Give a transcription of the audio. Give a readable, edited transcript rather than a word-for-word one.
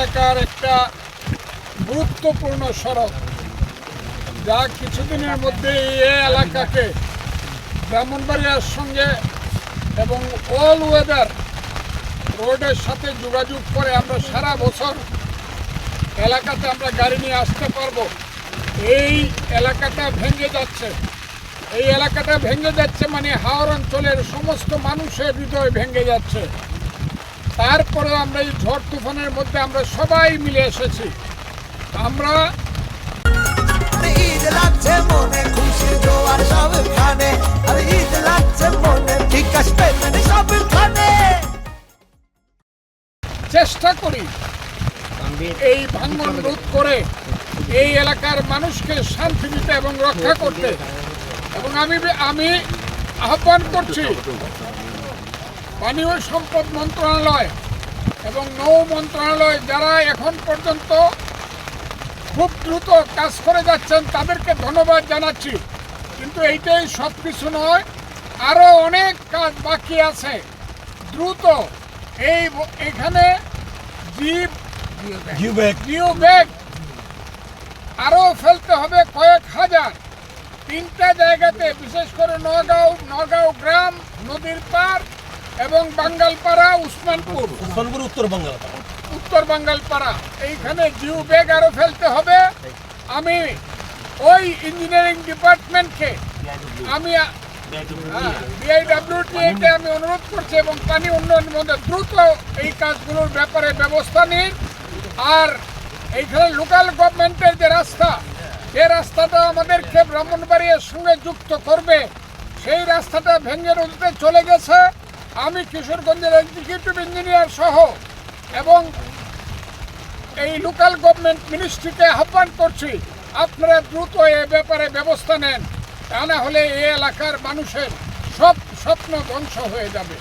এলাকার একটা গুরুত্বপূর্ণ সড়ক, যা কিছুদিনের মধ্যে এই এলাকাকে ব্রাহ্মণবাড়িয়ার সঙ্গে এবং অল ওয়েদার রোডের সাথে যোগাযোগ করে আমরা সারা বছর এলাকাতে আমরা গাড়ি নিয়ে আসতে পারবো। এই এলাকাটা ভেঙে যাচ্ছে, এই এলাকাটা ভেঙে যাচ্ছে মানে হাওড় অঞ্চলের সমস্ত মানুষের হৃদয় ভেঙে যাচ্ছে। তারপরে আমরা এই ঝড় তুফানের মধ্যে আমরা সবাই মিলে এসেছি। আমরা চেষ্টা করি এই ভাঙন রোধ করে এই এলাকার মানুষকে শান্তি দিতে এবং রক্ষা করতে। এবং আমি আহ্বান করছি পানীয় সম্পদ মন্ত্রণালয় এবং নৌ মন্ত্রণালয়, যারা এখন পর্যন্ত খুব দ্রুত কাজ করে যাচ্ছেন, তাদেরকে ধন্যবাদ জানাচ্ছি। কিন্তু এইটাই সব কিছু নয়, আরও অনেক কাজ বাকি আছে। দ্রুত এখানে জিও ব্যাগ আরও ফেলতে হবে কয়েক হাজার। 3টা জায়গাতে, বিশেষ করে নগাঁও গ্রাম, নদীর পার এবং বাঙ্গালপাড়া, উসমানপুর উত্তর বাঙ্গালপাড়া, এইখানে জিও ব্যাগ আরও ফেলতে হবে। আমি ওই ইঞ্জিনিয়ারিং ডিপার্টমেন্টকে আমি বিআইডব্লিউটি আমি অনুরোধ করছি এবং পানি উন্নয়নের মধ্যে দ্রুত এই কাজগুলোর ব্যাপারে ব্যবস্থা নিন। আর এইখানে লোকাল গভর্নমেন্টের যে রাস্তা, যে রাস্তাটা আমাদেরকে ব্রাহ্মণবাড়িয়ার সঙ্গে যুক্ত করবে, সেই রাস্তাটা ভেঙে নদীতে চলে গেছে। আমি কিশোরগঞ্জের এক্সিকিউটিভ ইঞ্জিনিয়ার সহ এবং এই লোকাল গভর্নমেন্ট মিনিস্ট্রিকে আহ্বান করছি, আপনারা দ্রুত এ ব্যাপারে ব্যবস্থা নেন, তা না হলে এই এলাকার মানুষের সব স্বপ্ন ধ্বংস হয়ে যাবে।